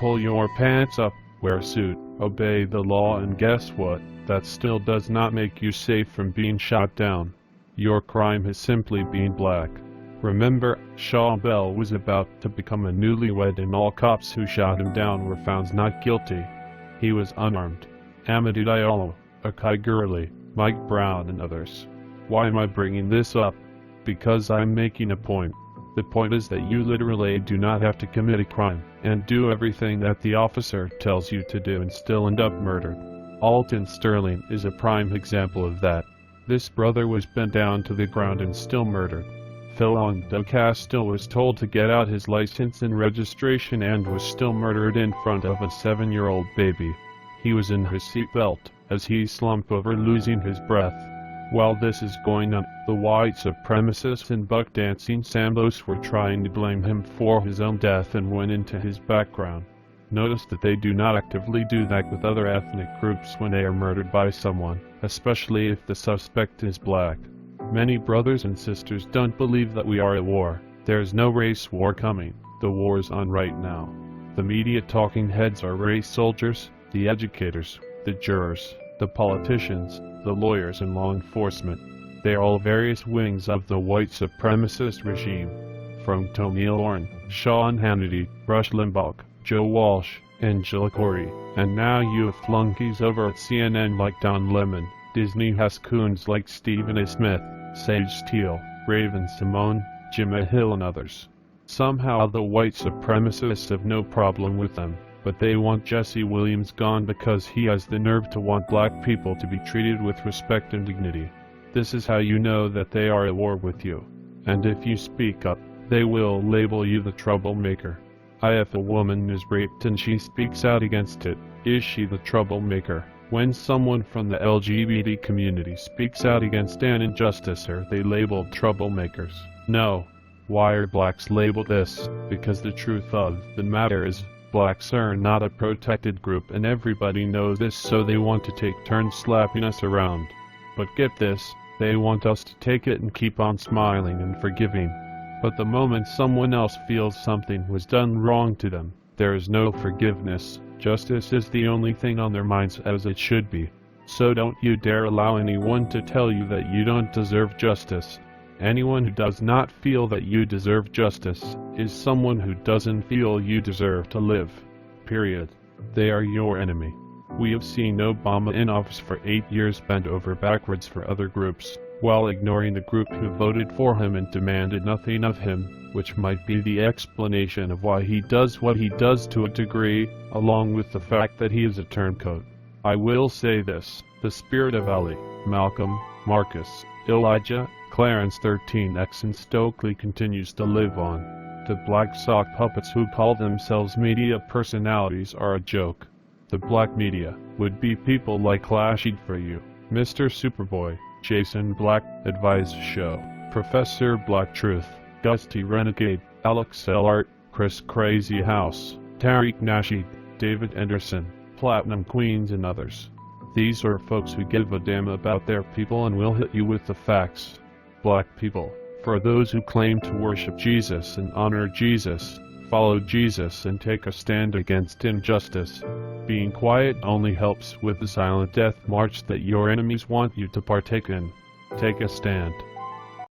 pull your pants up, wear a suit, obey the law, and guess what? That still does not make you safe from being shot down. Your crime has simply been black. Remember, Shaw Bell was about to become a newlywed and all cops who shot him down were found not guilty. He was unarmed. Amadou Diallo, Akai Gurley, Mike Brown and others. Why am I bringing this up? Because I'm making a point. The point is that you literally do not have to commit a crime and do everything that the officer tells you to do and still end up murdered. Alton Sterling is a prime example of that. This brother was bent down to the ground and still murdered. Philon de Castile was told to get out his license and registration and was still murdered in front of a 7-year-old baby. He was in his seatbelt as he slumped over, losing his breath. While this is going on, the white supremacists and buck dancing Sambos were trying to blame him for his own death and went into his background. Notice that they do not actively do that with other ethnic groups when they are murdered by someone, especially if the suspect is black. Many brothers and sisters don't believe that we are at war. There is no race war coming. The war is on right now. The media talking heads are race soldiers, the educators, the jurors, the politicians, the lawyers and law enforcement. They are all various wings of the white supremacist regime. From Tony Lorne, Sean Hannity, Rush Limbaugh, Joe Walsh, Angela Corey, and now you have flunkies over at CNN like Don Lemon. Disney has coons like Stephen A. Smith, Sage Steele, Raven Simone, Jimmy Hill and others. Somehow the white supremacists have no problem with them, but they want Jesse Williams gone because he has the nerve to want black people to be treated with respect and dignity. This is how you know that they are at war with you. And if you speak up, they will label you the troublemaker. If a woman is raped and she speaks out against it, is she the troublemaker? When someone from the LGBT community speaks out against an injustice, are they labeled troublemakers? No. Why are blacks labeled this? Because the truth of the matter is, blacks are not a protected group and everybody knows this, so they want to take turns slapping us around. But get this, they want us to take it and keep on smiling and forgiving. But the moment someone else feels something was done wrong to them, there is no forgiveness. Justice is the only thing on their minds, as it should be. So don't you dare allow anyone to tell you that you don't deserve justice. Anyone who does not feel that you deserve justice is someone who doesn't feel you deserve to live. Period. They are your enemy. We have seen Obama in office for 8 years bend over backwards for other groups, while ignoring the group who voted for him and demanded nothing of him, which might be the explanation of why he does what he does to a degree, along with the fact that he is a turncoat. I will say this, the spirit of Ali, Malcolm, Marcus, Elijah, Clarence 13X and Stokely continues to live on. The black sock puppets who call themselves media personalities are a joke. The black media would be people like Clashid for You, Mr. Superboy, Jason Black, Advised Show, Professor Black Truth, Gusty Renegade, Alex Ellart, Chris Crazy House, Tariq Nasheed, David Anderson, Platinum Queens and others. These are folks who give a damn about their people and will hit you with the facts. Black people, for those who claim to worship Jesus and honor Jesus, follow Jesus and take a stand against injustice. Being quiet only helps with the silent death march that your enemies want you to partake in. Take a stand.